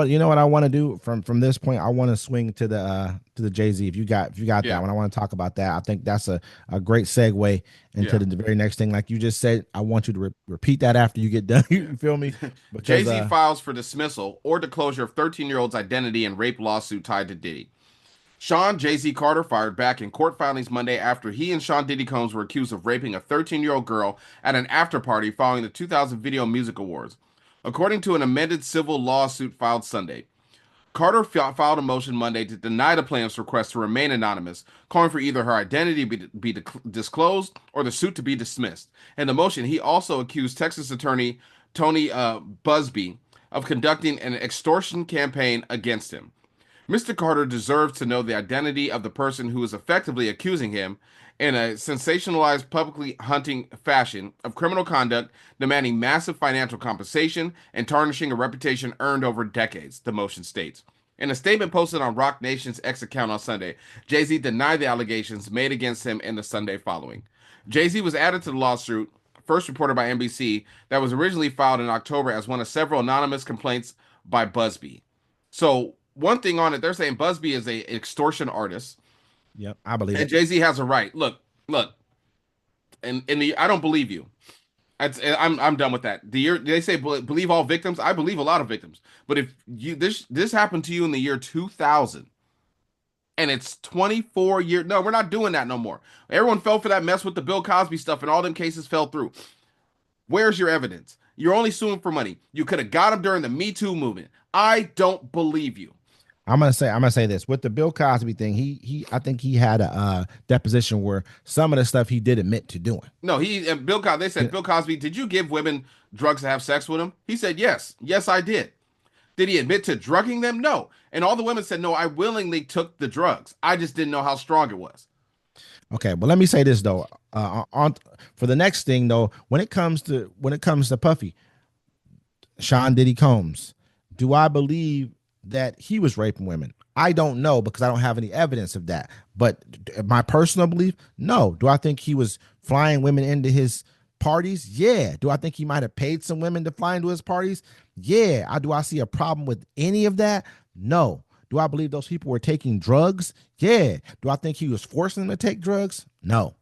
But you know what I want to do from this point? I want to swing to the Jay Z. If you got that Yeah, one, I want to talk about that. I think that's a great segue into yeah. the very next thing. Like you just said, I want you to repeat that after you get done. Yeah. You feel me? Jay Because Z files for dismissal or disclosure of 13-year-old's identity and rape lawsuit tied to Diddy. Shawn Jay Z Carter fired back in court filings Monday after he and Sean Diddy Combs were accused of raping a 13-year-old girl at an after party following the 2000 Video Music Awards, according to an amended civil lawsuit filed Sunday. Carter filed a motion Monday to deny the plaintiff's request to remain anonymous, calling for either her identity be disclosed or the suit to be dismissed. In the motion, he also accused Texas attorney Tony Busby of conducting an extortion campaign against him. Mr. Carter deserves to know the identity of the person who is effectively accusing him in a sensationalized, publicly hunting fashion of criminal conduct, demanding massive financial compensation and tarnishing a reputation earned over decades, the motion states. In a statement posted on Rock Nation's X account on Sunday, Jay-Z denied the allegations made against him in the Sunday following. Jay-Z was added to the lawsuit, first reported by NBC, that was originally filed in October as one of several anonymous complaints by Busby. So one thing on it, they're saying Busby is a extortion artist, yep, I believe and it. Jay Z has a right. Look, and in the I don't believe you. I'm done with that. The year they say believe all victims. I believe a lot of victims, but if you this happened to you in the year 2000 and it's 24 years, no, we're not doing that no more. Everyone fell for that mess with the Bill Cosby stuff, and all them cases fell through. Where's your evidence? You're only suing for money. You could have got him during the Me Too movement. I don't believe you. I'm gonna say this with the Bill Cosby thing. He I think he had a deposition where some of the stuff he did admit to doing. No, he and Bill Cosby. They said, Yeah. Bill Cosby, did you give women drugs to have sex with him? He said, yes, yes, I did. Did he admit to drugging them? No. And all the women said, no, I willingly took the drugs. I just didn't know how strong it was. Okay, but let me say this though. On for the next thing though, when it comes to Puffy, Sean Diddy Combs, do I believe that he was raping women? I don't know because I don't have any evidence of that. But my personal belief, no. Do I think he was flying women into his parties? Yeah. Do I think he might have paid some women to fly into his parties? Yeah. Do I see a problem with any of that? No. Do I believe those people were taking drugs? Yeah. Do I think he was forcing them to take drugs? No.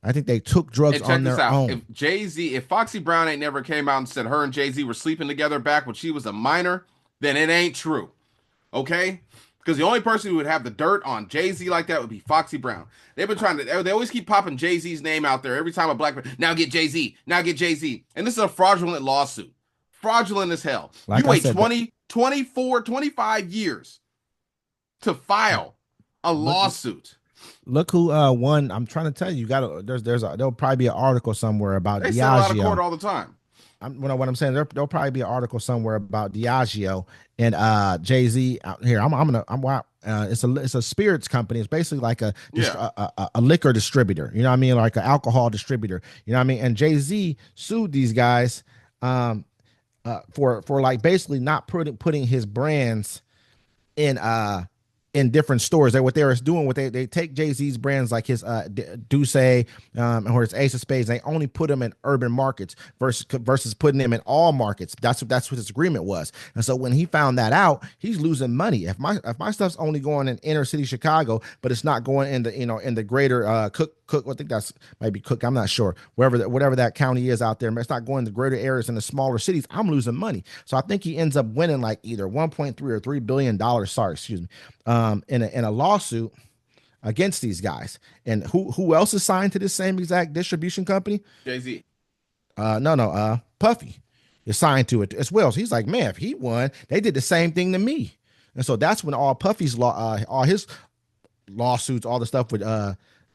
I think they took drugs And check on this their out. own. If Foxy Brown ain't never came out and said her and Jay Z were sleeping together back when she was a minor, then it ain't true. Okay? Because the only person who would have the dirt on Jay Z like that would be Foxy Brown. They've been trying to, they always keep popping Jay Z's name out there every time a black man, now get Jay Z, now get Jay Z. And this is a fraudulent lawsuit. Fraudulent as hell. You Like I wait said, 20, 24, 25 years to file a look lawsuit. look who won. I'm trying to tell you, you got to there'll probably be an article somewhere about They settle out of court Diageo. all the time. What I'm saying, there'll probably be an article somewhere about Diageo and Jay Z. Here, it's a spirits company. It's basically like Yeah. a liquor distributor. You know what I mean, like an alcohol distributor. You know what I mean. And Jay Z sued these guys for like basically not putting his brands in different stores. What they were doing, what they take Jay Z's brands like his Duce or his Ace of Spades, they only put them in urban markets versus putting them in all markets. That's what his agreement was. And so when he found that out, he's losing money. If my stuff's only going in inner city Chicago, but it's not going in the greater Cook, I think that's maybe Cook. I'm not sure. Whatever that county is out there, it's not going to greater areas in the smaller cities. I'm losing money. So I think he ends up winning like either 1.3 or $3 billion. Sorry, excuse me. In a lawsuit against these guys. And who else is signed to this same exact distribution company? Jay Z. No, Puffy is signed to it as well. So he's like, man, if he won, they did the same thing to me. And so that's when all his lawsuits, all the stuff with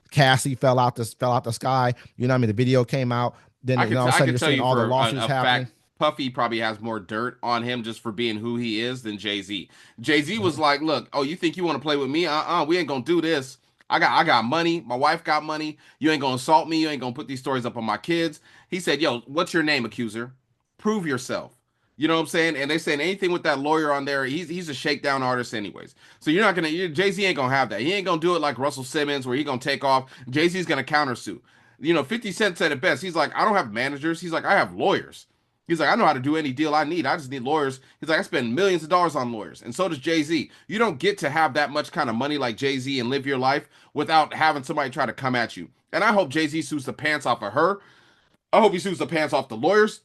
Cassie fell out the sky. You know what I mean? The video came out. Then all of a I sudden could you're tell seeing you all the for lawsuits a happening. fact, Puffy probably has more dirt on him just for being who he is than Jay Z. Jay Z was Mhm. like, "Look, oh, you think you want to play with me? We ain't gonna do this. I got money. My wife got money. You ain't gonna assault me. You ain't gonna put these stories up on my kids." He said, "Yo, what's your name, accuser? Prove yourself." You know what I'm saying? And they saying anything with that lawyer on there, he's a shakedown artist anyways. So you're not gonna Jay Z ain't gonna have that. He ain't gonna do it like Russell Simmons where he gonna take off. Jay Z's gonna countersue. 50 Cent said it best. He's like, I don't have managers. He's like, I have lawyers. He's like, I know how to do any deal I need. I just need lawyers. He's like, I spend millions of dollars on lawyers. And so does Jay-Z. You don't get to have that much kind of money like Jay-Z and live your life without having somebody try to come at you. And I hope Jay-Z sues the pants off of her. I hope he sues the pants off the lawyers.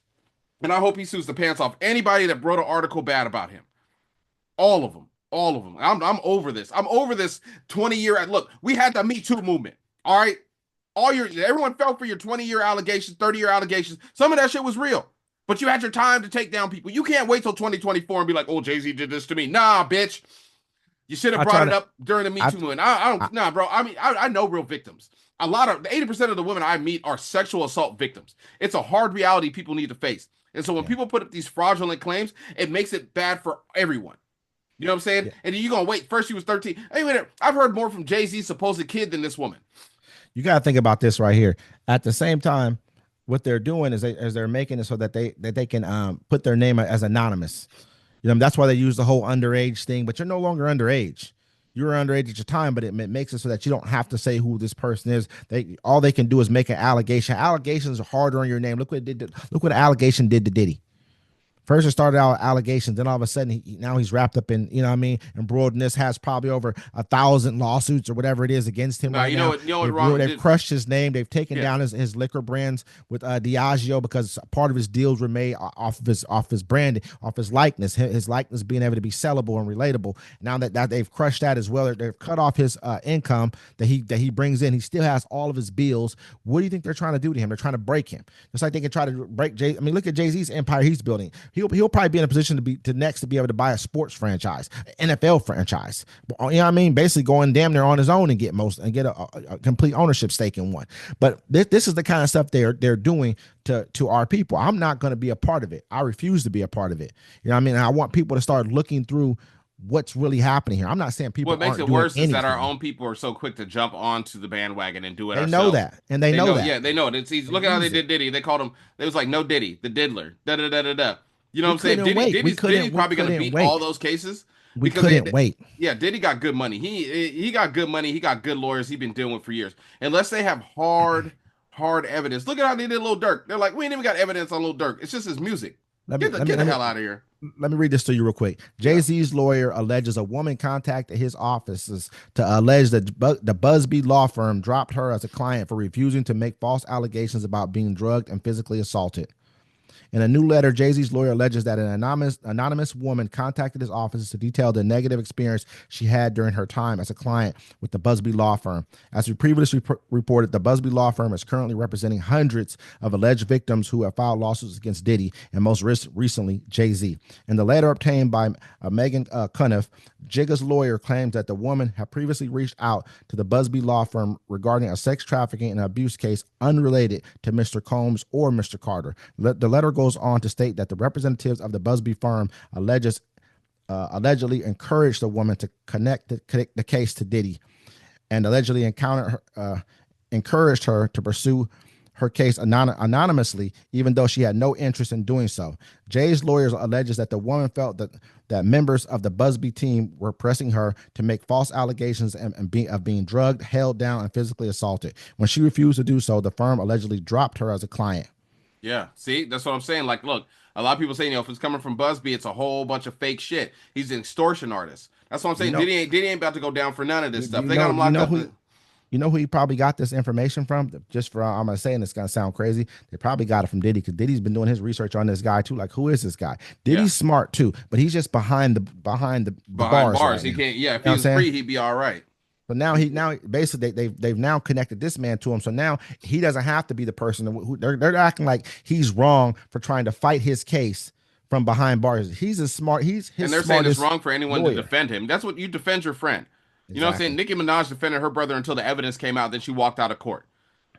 And I hope he sues the pants off anybody that wrote an article bad about him. All of them. All of them. I'm over this. I'm over this 20-year. Look, we had the Me Too movement. All right. Everyone fell for your 20-year allegations, 30-year allegations. Some of that shit was real. But you had your time to take down people. You can't wait till 2024 and be like, oh, Jay-Z did this to me. Nah, bitch. You should have brought it up during the Me Too movement. Nah, bro. I mean, I know real victims. A lot of 80% of the women I meet are sexual assault victims. It's a hard reality people need to face. And so when people put up these fraudulent claims, it makes it bad for everyone. You know what I'm saying? Yeah. And you're going to wait. First, she was 13. Hey, wait, I've heard more from Jay-Z's supposed kid than this woman. You got to think about this right here. At the same time, what they're doing is they're making it so that they can put their name as anonymous. You know, that's why they use the whole underage thing, but you're no longer underage. You were underage at your time, but it makes it so that you don't have to say who this person is. All they can do is make an allegation. Allegations are harder on your name. Look what it did. Look what an allegation did to Diddy. First, it started out with allegations. Then all of a sudden, now he's wrapped up in, embroiled in this, has probably over 1,000 lawsuits or whatever it is against him right now. They've crushed his name. They've taken down his liquor brands with Diageo because part of his deals were made off his branding, off his likeness, his likeness being able to be sellable and relatable. Now that they've crushed that as well, they've cut off his income that he brings in. He still has all of his bills. What do you think they're trying to do to him? They're trying to break him. Just like they can try to break Jay. I mean, look at Jay-Z's empire he's building. He'll probably be in a position to be able to buy a sports franchise, NFL franchise. You know what I mean? Basically going damn near on his own and get a complete ownership stake in one. But this is the kind of stuff they're doing to our people. I'm not going to be a part of it. I refuse to be a part of it. You know what I mean? And I want people to start looking through what's really happening here. I'm not saying people. What makes it worse is that our own people are so quick to jump onto the bandwagon and do it. They know that, and they know that. Yeah, they know it. It's easy. Look at how they did Diddy. They called him. It was like no Diddy, the diddler. Da da da da da. You know what I'm saying? Diddy's probably going to beat all those cases. We couldn't wait. Yeah, Diddy got good money. He got good money. He got good lawyers. He's been dealing with for years. Unless they have hard evidence. Look at how they did Lil Durk. They're like, we ain't even got evidence on Lil Durk. It's just his music. Get the hell out of here. Let me read this to you real quick. Jay-Z's lawyer alleges a woman contacted his offices to allege that the Busby law firm dropped her as a client for refusing to make false allegations about being drugged and physically assaulted. In a new letter, Jay-Z's lawyer alleges that an anonymous woman contacted his office to detail the negative experience she had during her time as a client with the Busby law firm. As we previously reported, the Busby law firm is currently representing hundreds of alleged victims who have filed lawsuits against Diddy and most recently Jay-Z. In the letter obtained by Megan Cuniff, Jigga's lawyer claims that the woman had previously reached out to the Busby law firm regarding a sex trafficking and abuse case unrelated to Mr. Combs or Mr. Carter. The letter goes on to state that the representatives of the Busby firm allegedly encouraged the woman to connect the case to Diddy and allegedly encouraged her to pursue her case anonymously, even though she had no interest in doing so. Jay's lawyers alleges that the woman felt that members of the Busby team were pressing her to make false allegations of being drugged, held down, and physically assaulted. When she refused to do so, the firm allegedly dropped her as a client. Yeah, see, that's what I'm saying. Like, look, a lot of people say, if it's coming from Busby, it's a whole bunch of fake shit. He's an extortion artist. That's what I'm saying. Diddy ain't about to go down for none of this stuff. They got him locked up. You know who he probably got this information from? I'm gonna say, and it's gonna sound crazy. They probably got it from Diddy because Diddy's been doing his research on this guy too. Like, who is this guy? Diddy's smart too, but he's just behind the bars. Right, he can't. Yeah, if he was free, he'd be all right. But now basically they've now connected this man to him. So now he doesn't have to be the person who they're acting like he's wrong for trying to fight his case from behind bars. He's as smart. And they're saying it's wrong for anyone to defend him. That's what you defend your friend. You know what I'm saying? Nicki Minaj defended her brother until the evidence came out. Then she walked out of court.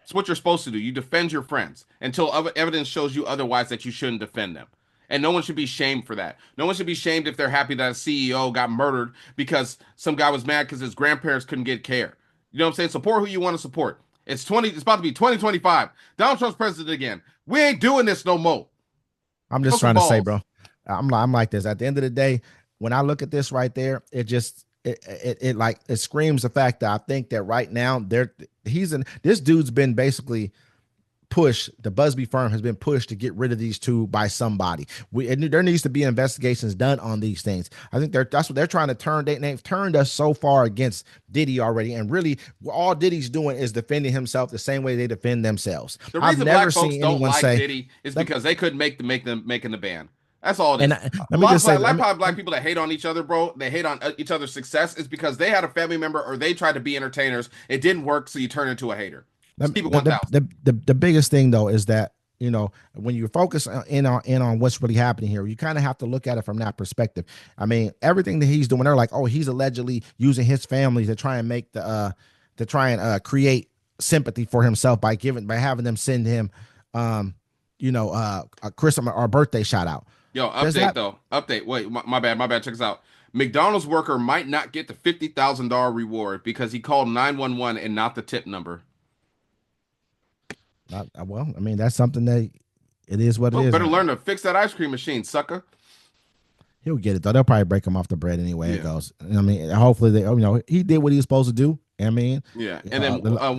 It's what you're supposed to do. You defend your friends until evidence shows you otherwise that you shouldn't defend them. And no one should be shamed for that. No one should be shamed if they're happy that a CEO got murdered because some guy was mad because his grandparents couldn't get care. You know what I'm saying? Support who you want to support. It's about to be 2025. Donald Trump's president again. We ain't doing this no more. I'm just trying to say, bro. I'm like this. At the end of the day, when I look at this right there, it screams the fact that I think that right now this dude's been basically pushed. The Busby firm has been pushed to get rid of these two by somebody. There needs to be investigations done on these things. I think that's what they're trying to turn. They've turned us so far against Diddy already, and really, all Diddy's doing is defending himself the same way they defend themselves. The I've reason never black folks seen don't anyone like say. Diddy is because they couldn't make them making the band. That's all it And is. let me just say, A lot of black people that hate on each other, bro, they hate on each other's success is because they had a family member or they tried to be entertainers. It didn't work, so you turn into a hater. Steve 1000. The biggest thing though is that, you know, when you focus in on what's really happening here, you kind of have to look at it from that perspective. I mean, everything that he's doing, they're like, oh, he's allegedly using his family to try and make create sympathy for himself by having them send him a Christmas or birthday shout out. Yo, update. Wait, my bad. Check this out. McDonald's worker might not get the $50,000 reward because he called 911 and not the tip number. Well, I mean, that's something that it is what it is. Better learn to fix that ice cream machine, sucker. He'll get it though. They'll probably break him off the bread anyway. It goes. I mean, hopefully he did what he was supposed to do. I mean, yeah. And then one